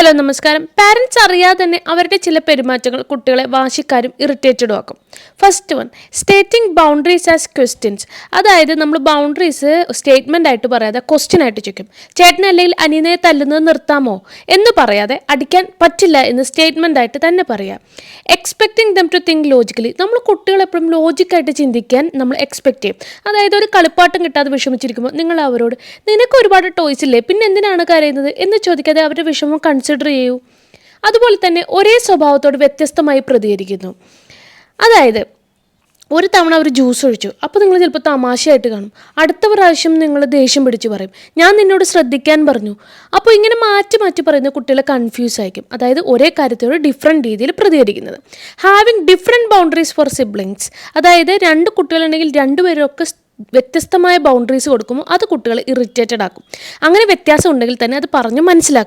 Hello നമസ്കാരം. Parents അറിയാതെ തന്നെ അവരുടെ ചില പെരുമാറ്റങ്ങൾ കുട്ടികളെ വാശിക്കാരും ഇറിറ്റേറ്റഡും ആക്കും. First one, stating boundaries as questions. അതായത് നമ്മൾ ബൗണ്ടറീസ് സ്റ്റേറ്റ്മെൻ്റ് ആയിട്ട് പറയാതെ ക്വസ്റ്റ്യൻ ആയിട്ട് ചോദിക്കും. ചേട്ടനെ അല്ലെങ്കിൽ അനിയനെ തല്ലുന്നത് നിർത്താമോ എന്ന് പറയാതെ അടിക്കാൻ പറ്റില്ല എന്ന് സ്റ്റേറ്റ്മെൻ്റ് ആയിട്ട് തന്നെ പറയാം. Expecting them to think logically. നമ്മൾ കുട്ടികൾ എപ്പോഴും ലോജിക്കായിട്ട് ചിന്തിക്കാൻ നമ്മൾ എക്സ്പെക്റ്റ് ചെയ്യും. അതായത് ഒരു കളിപ്പാട്ടം കിട്ടാതെ വിഷമിച്ചിരിക്കുമ്പോൾ നിങ്ങൾ അവരോട് നിനക്ക് ഒരുപാട് ടോയ്സ് ഇല്ലേ, പിന്നെ എന്തിനാണ് കരയുന്നത് എന്ന് ചോദിക്കാതെ അവരുടെ വിഷമം കൺസിഡർ ചെയ്യൂ. അതുപോലെ തന്നെ ഒരേ സ്വഭാവത്തോട് വ്യത്യസ്തമായി പ്രതികരിക്കുന്നു. അതായത് ഒരു തവണ അവർ ജ്യൂസ് ഒഴിച്ചു, അപ്പോൾ നിങ്ങൾ ചിലപ്പോൾ തമാശയായിട്ട് കാണും. അടുത്ത പ്രാവശ്യം നിങ്ങൾ ദേഷ്യം പിടിച്ച് പറയും, ഞാൻ നിന്നോട് ശ്രദ്ധിക്കാൻ പറഞ്ഞു. അപ്പോൾ ഇങ്ങനെ മാറ്റി മാറ്റി പറയുന്ന കുട്ടികളെ കൺഫ്യൂസ് ആയിരിക്കും. അതായത് ഒരേ കാര്യത്തോട് ഡിഫറെൻറ്റ് രീതിയിൽ പ്രതികരിക്കുന്നത്. Having different boundaries for siblings. അതായത് രണ്ട് കുട്ടികളുണ്ടെങ്കിൽ രണ്ടുപേരൊക്കെ വ്യത്യസ്തമായ ബൗണ്ടറീസ് കൊടുക്കുമ്പോൾ അത് കുട്ടികളെ ഇറിറ്റേറ്റഡ് ആക്കും. അങ്ങനെ വ്യത്യാസം ഉണ്ടെങ്കിൽ തന്നെ അത് പറഞ്ഞ് മനസ്സിലാക്കും.